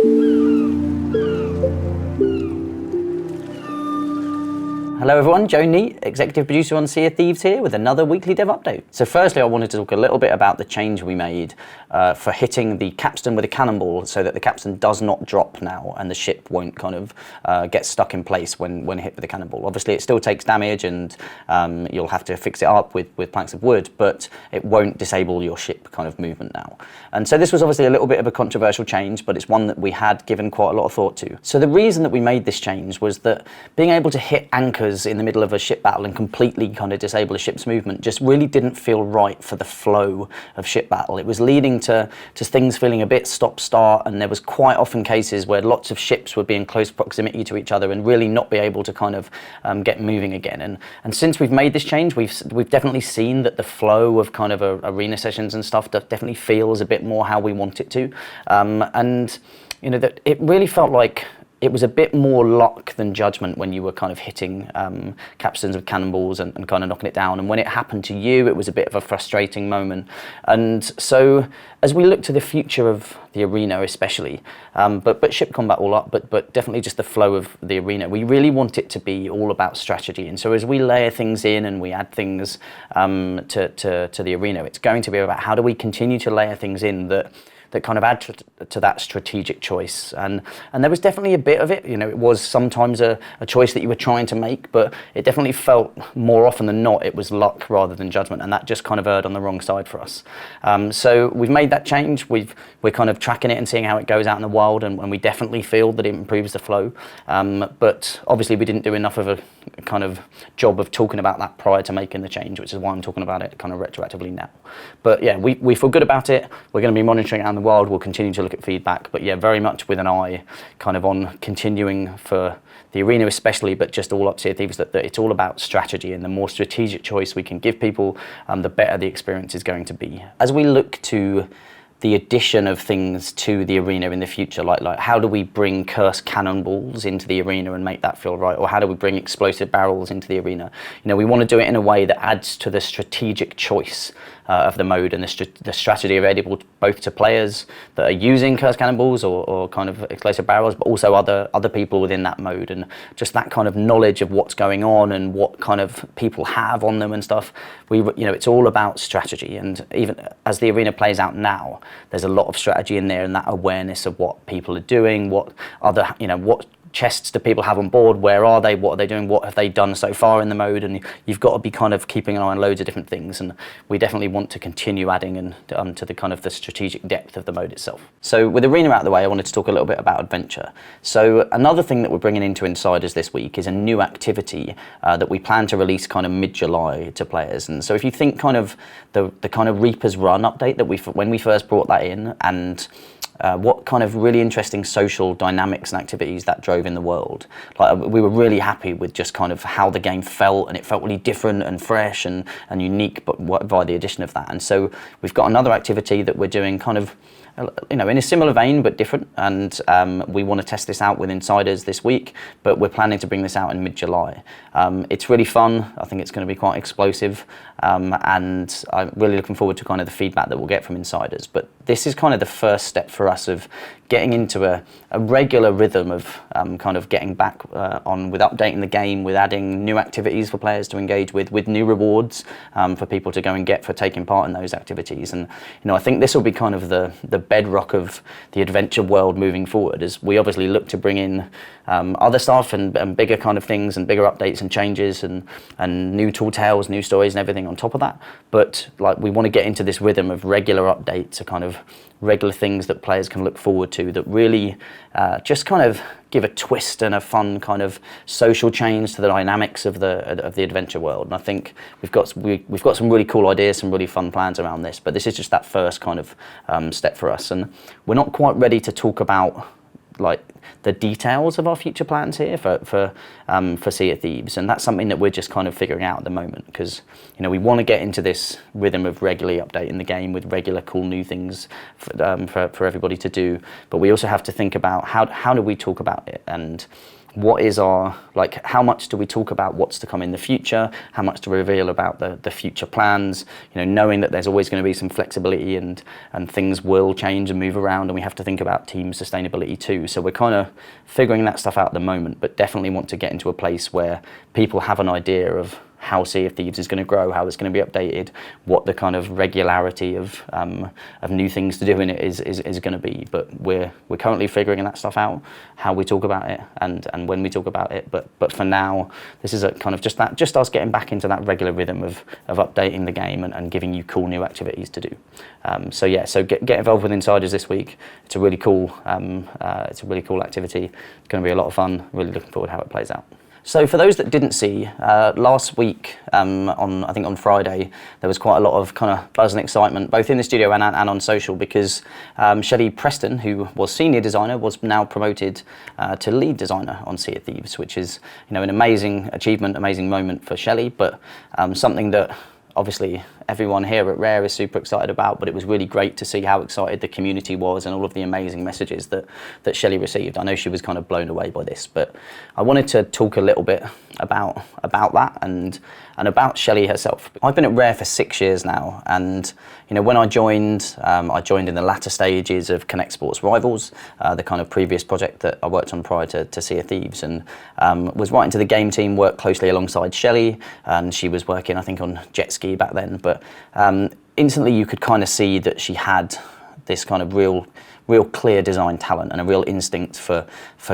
Hello everyone, Joe Neat, Executive Producer on Sea of Thieves here with another weekly dev update. So firstly I wanted to talk a little bit about the change we made for hitting the Capstan with a Cannonball so that the Capstan does not drop now and the ship won't kind of get stuck in place when hit with a Cannonball. Obviously it still takes damage and you'll have to fix it up with planks of wood, but it won't disable your ship kind of movement now. And so this was obviously a little bit of a controversial change, but it's one that we had given quite a lot of thought to. So the reason that we made this change was that being able to hit anchors in the middle of a ship battle and completely kind of disable a ship's movement just really didn't feel right for the flow of ship battle. It was leading to things feeling a bit stop-start, and there was quite often cases where lots of ships would be in close proximity to each other and really not be able to kind of get moving again. And since we've made this change, we've definitely seen that the flow of kind of arena sessions and stuff definitely feels a bit more how we want it to. And you know, that it really felt like it was a bit more luck than judgment when you were kind of hitting capstans with cannonballs and kind of knocking it down. And when it happened to you, it was a bit of a frustrating moment. And so as we look to the future of the arena especially, but ship combat all up, but definitely just the flow of the arena, we really want it to be all about strategy. And so as we layer things in and we add things to the arena, it's going to be about how do we continue to layer things in that kind of add to that strategic choice. And there was definitely a bit of it, you know, it was sometimes a choice that you were trying to make, but it definitely felt more often than not it was luck rather than judgment, and that just kind of erred on the wrong side for us. So we've made that change, we're kind of tracking it and seeing how it goes out in the wild, and we definitely feel that it improves the flow. But obviously we didn't do enough of a kind of job of talking about that prior to making the change, which is why I'm talking about it kind of retroactively now. But yeah, we feel good about it. We're going to be monitoring it out in the wild. We'll continue to look at feedback, but yeah, very much with an eye kind of on continuing for the arena especially, but just all up Sea of Thieves, that it's all about strategy, and the more strategic choice we can give people, the better the experience is going to be. As we look to the addition of things to the arena in the future, like how do we bring cursed cannonballs into the arena and make that feel right, or how do we bring explosive barrels into the arena? You know, we want to do it in a way that adds to the strategic choice of the mode and the strategy available both to players that are using cursed cannonballs or kind of explosive barrels, but also other people within that mode, and just that kind of knowledge of what's going on and what kind of people have on them and stuff. You know, it's all about strategy, and even as the arena plays out now, there's a lot of strategy in there, and that awareness of what people are doing, what chests do people have on board, where are they, what are they doing, what have they done so far in the mode, and you've got to be kind of keeping an eye on loads of different things, and we definitely want to continue adding to the kind of the strategic depth of the mode itself. So with Arena out of the way, I wanted to talk a little bit about adventure. So another thing that we're bringing into Insiders this week is a new activity that we plan to release kind of mid-July to players. And so if you think kind of the kind of Reaper's Run update that when we first brought that in, and what kind of really interesting social dynamics and activities that drove in the world. Like, we were really happy with just kind of how the game felt, and it felt really different and fresh and unique, but via the addition of that. And so we've got another activity that we're doing kind of, you know, in a similar vein but different, and we want to test this out with Insiders this week, but we're planning to bring this out in mid-July. It's really fun. I think it's going to be quite explosive, and I'm really looking forward to kind of the feedback that we'll get from Insiders. But this is kind of the first step for us of getting into a regular rhythm of kind of getting back on with updating the game, with adding new activities for players to engage with new rewards for people to go and get for taking part in those activities. And you know, I think this will be kind of the bedrock of the adventure world moving forward, as we obviously look to bring in other stuff and bigger kind of things and bigger updates and changes and new tall tales, new stories and everything on top of that. But like, we want to get into this rhythm of regular updates, a kind of regular things that players can look forward to that really just kind of give a twist and a fun kind of social change to the dynamics of the adventure world. And I think we've got some really cool ideas, some really fun plans around this, but this is just that first kind of step for us, and we're not quite ready to talk about like the details of our future plans here for Sea of Thieves, and that's something that we're just kind of figuring out at the moment, because you know, we want to get into this rhythm of regularly updating the game with regular cool new things for everybody to do, but we also have to think about how do we talk about it, and what is our, like, how much do we talk about what's to come in the future? How much to reveal about the future plans? Knowing that there's always going to be some flexibility and things will change and move around, and we have to think about team sustainability too. So we're kind of figuring that stuff out at the moment, but definitely want to get into a place where people have an idea of how Sea of Thieves is going to grow, how it's going to be updated, what the kind of regularity of new things to do in it is going to be. But we're currently figuring that stuff out, how we talk about it and when we talk about it. But for now, this is a kind of just us getting back into that regular rhythm of updating the game and giving you cool new activities to do. So get involved with Insiders this week. It's a really cool activity. It's going to be a lot of fun. Really looking forward to how it plays out. So for those that didn't see, last week, I think on Friday, there was quite a lot of kind of buzz and excitement, both in the studio and on social, because Shelley Preston, who was senior designer, was now promoted to lead designer on Sea of Thieves, which is an amazing achievement, amazing moment for Shelley, but something that obviously everyone here at Rare is super excited about, but it was really great to see how excited the community was and all of the amazing messages that Shelley received. I know she was kind of blown away by this, but I wanted to talk a little bit about that and about Shelley herself. I've been at Rare for 6 years now, and when I joined in the latter stages of Connect Sports Rivals, the kind of previous project that I worked on prior to Sea of Thieves, and was right into the game team, worked closely alongside Shelley, and she was working, I think, on jet ski back then, but instantly you could kind of see that she had this kind of real clear design talent and a real instinct for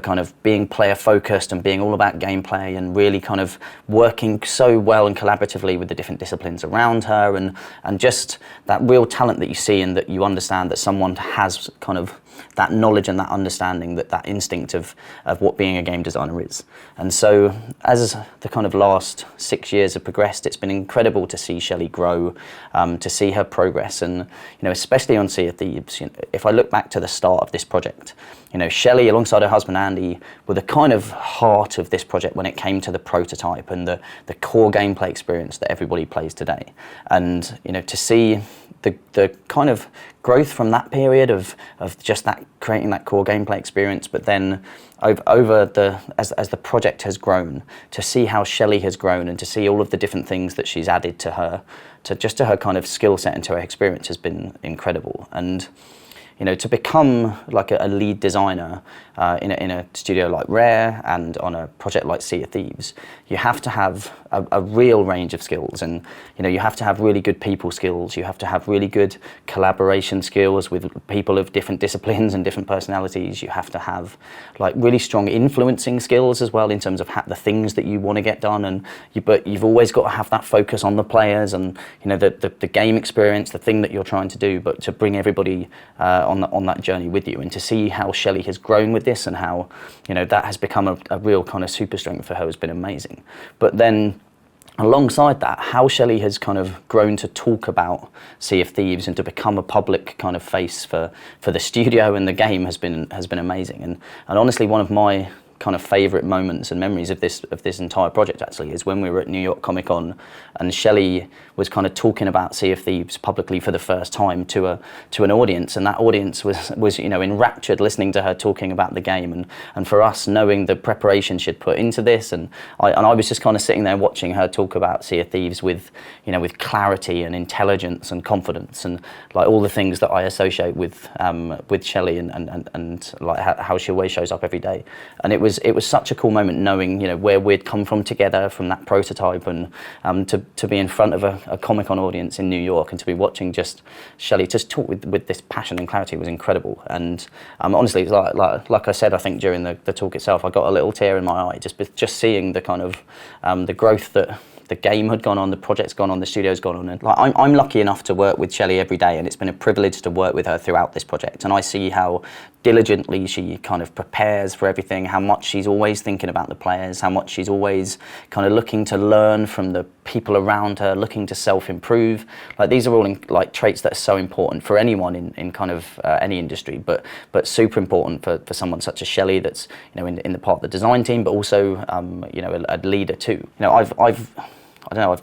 kind of being player focused and being all about gameplay and really kind of working so well and collaboratively with the different disciplines around her, and just that real talent that you see and that you understand that someone has kind of that knowledge and that understanding, that instinct of what being a game designer is. And so as the kind of last 6 years have progressed, it's been incredible to see Shelley grow, to see her progress, and especially on Sea of Thieves. If I look back to the start of this project, Shelley alongside her husband Andy were the kind of heart of this project when it came to the prototype and the core gameplay experience that everybody plays today. And to see the kind of growth from that period of just that creating that core gameplay experience, but then as the project has grown, to see how Shelley has grown and to see all of the different things that she's added to her kind of skill set and to her experience has been incredible. And to become like a lead designer in a studio like Rare and on a project like Sea of Thieves, you have to have a real range of skills, and you have to have really good people skills. You have to have really good collaboration skills with people of different disciplines and different personalities. You have to have like really strong influencing skills as well in terms of the things that you want to get done, but you've always got to have that focus on the players and the game experience, the thing that you're trying to do, but to bring everybody on that journey with you, and to see how Shelley has grown with this and how that has become a real kind of super strength for her has been amazing. But then alongside that, how Shelley has kind of grown to talk about Sea of Thieves and to become a public kind of face for the studio and the game has been amazing. And honestly, one of my kind of favourite moments and memories of this entire project actually is when we were at New York Comic Con and Shelley was kind of talking about Sea of Thieves publicly for the first time to an audience, and that audience was enraptured listening to her talking about the game, and for us knowing the preparation she'd put into this, and I was just kind of sitting there watching her talk about Sea of Thieves with clarity and intelligence and confidence and like all the things that I associate with Shelley and like how she always shows up every day. And it was such a cool moment knowing where we'd come from together from that prototype, and to be in front of a Comic-Con audience in New York and to be watching just Shelley just talk with this passion and clarity was incredible. And honestly, like I said, I think during the talk itself, I got a little tear in my eye just seeing the kind of the growth that the game had gone on, the project's gone on, the studio's gone on. And like, I'm lucky enough to work with Shelley every day, and it's been a privilege to work with her throughout this project. And I see how diligently she kind of prepares for everything, how much she's always thinking about the players, how much she's always kind of looking to learn from the people around her, looking to self-improve. Like these are all like traits that are so important for anyone in kind of any industry, but super important for someone such as Shelley that's in the part of the design team, but also a leader too. I don't know, I've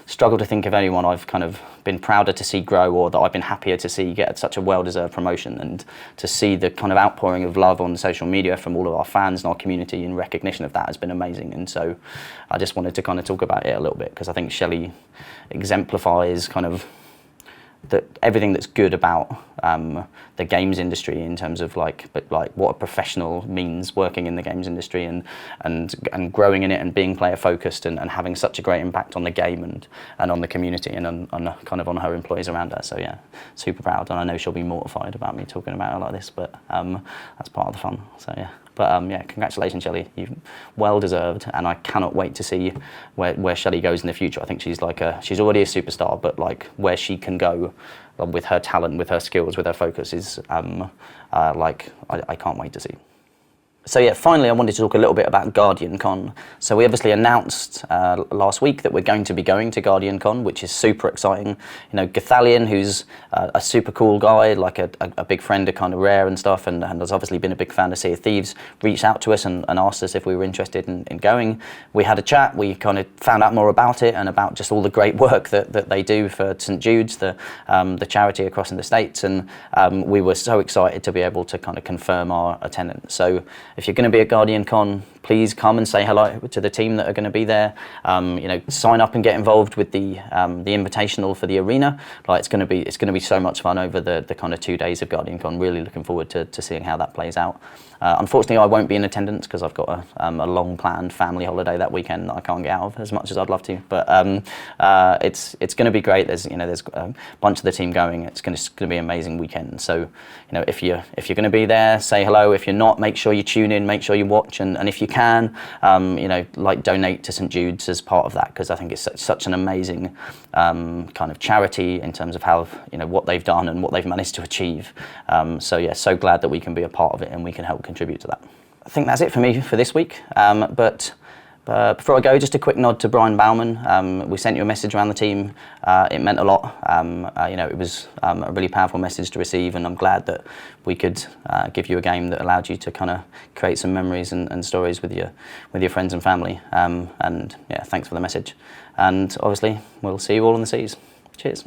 struggled to think of anyone I've kind of been prouder to see grow, or that I've been happier to see get such a well-deserved promotion, and to see the kind of outpouring of love on social media from all of our fans and our community in recognition of that has been amazing. And so I just wanted to kind of talk about it a little bit, because I think Shelley exemplifies kind of everything that's good about the games industry, in terms of like what a professional means working in the games industry, and growing in it, and being player focused, and having such a great impact on the game and on the community, and on kind of on her employees around her. So yeah, super proud, and I know she'll be mortified about me talking about her like this, but that's part of the fun. So yeah. But yeah, congratulations, Shelley. You've well deserved, and I cannot wait to see where Shelley goes in the future. I think she's she's already a superstar, but like where she can go with her talent, with her skills, with her focus is I can't wait to see. So yeah, finally I wanted to talk a little bit about Guardian Con. So we obviously announced last week that we're going to be going to Guardian Con, which is super exciting. You know, Gathalion, who's a super cool guy, like a big friend of kind of Rare and stuff, and has obviously been a big fan of Sea of Thieves, reached out to us and asked us if we were interested in going. We had a chat, we kind of found out more about it, and about just all the great work that they do for St Jude's, the charity across in the States, and we were so excited to be able to kind of confirm our attendance. So if you're going to be at Guardian Con, please come and say hello to the team that are going to be there. You know, sign up and get involved with the invitational for the arena. Like it's going to be so much fun over the kind of 2 days of Guardian Con. Really looking forward to seeing how that plays out. Unfortunately, I won't be in attendance because I've got a long planned family holiday that weekend that I can't get out of as much as I'd love to. But it's going to be great. There's a bunch of the team going. It's going to be an amazing weekend. So you know, if you're going to be there, say hello. If you're not, make sure you tune in. Make sure you watch, and if you can, you know, like donate to St Jude's as part of that, because I think it's such an amazing kind of charity in terms of how, you know, what they've done and what they've managed to achieve. So yeah, so glad that we can be a part of it and we can help contribute to that. I think that's it for me for this week. But before I go, just a quick nod to Brian Bauman. We sent you a message around the team. It meant a lot. You know, it was a really powerful message to receive, and I'm glad that we could give you a game that allowed you to kind of create some memories and stories with your friends and family. And yeah, thanks for the message. And obviously, we'll see you all on the seas. Cheers.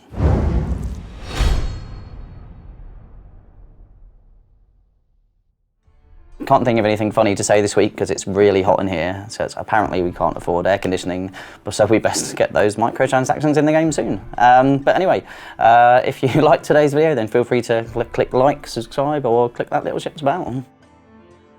Can't think of anything funny to say this week because it's really hot in here, so apparently we can't afford air conditioning, so we best get those microtransactions in the game soon. But anyway, if you liked today's video, then feel free to click like, subscribe, or click that little shit's bell.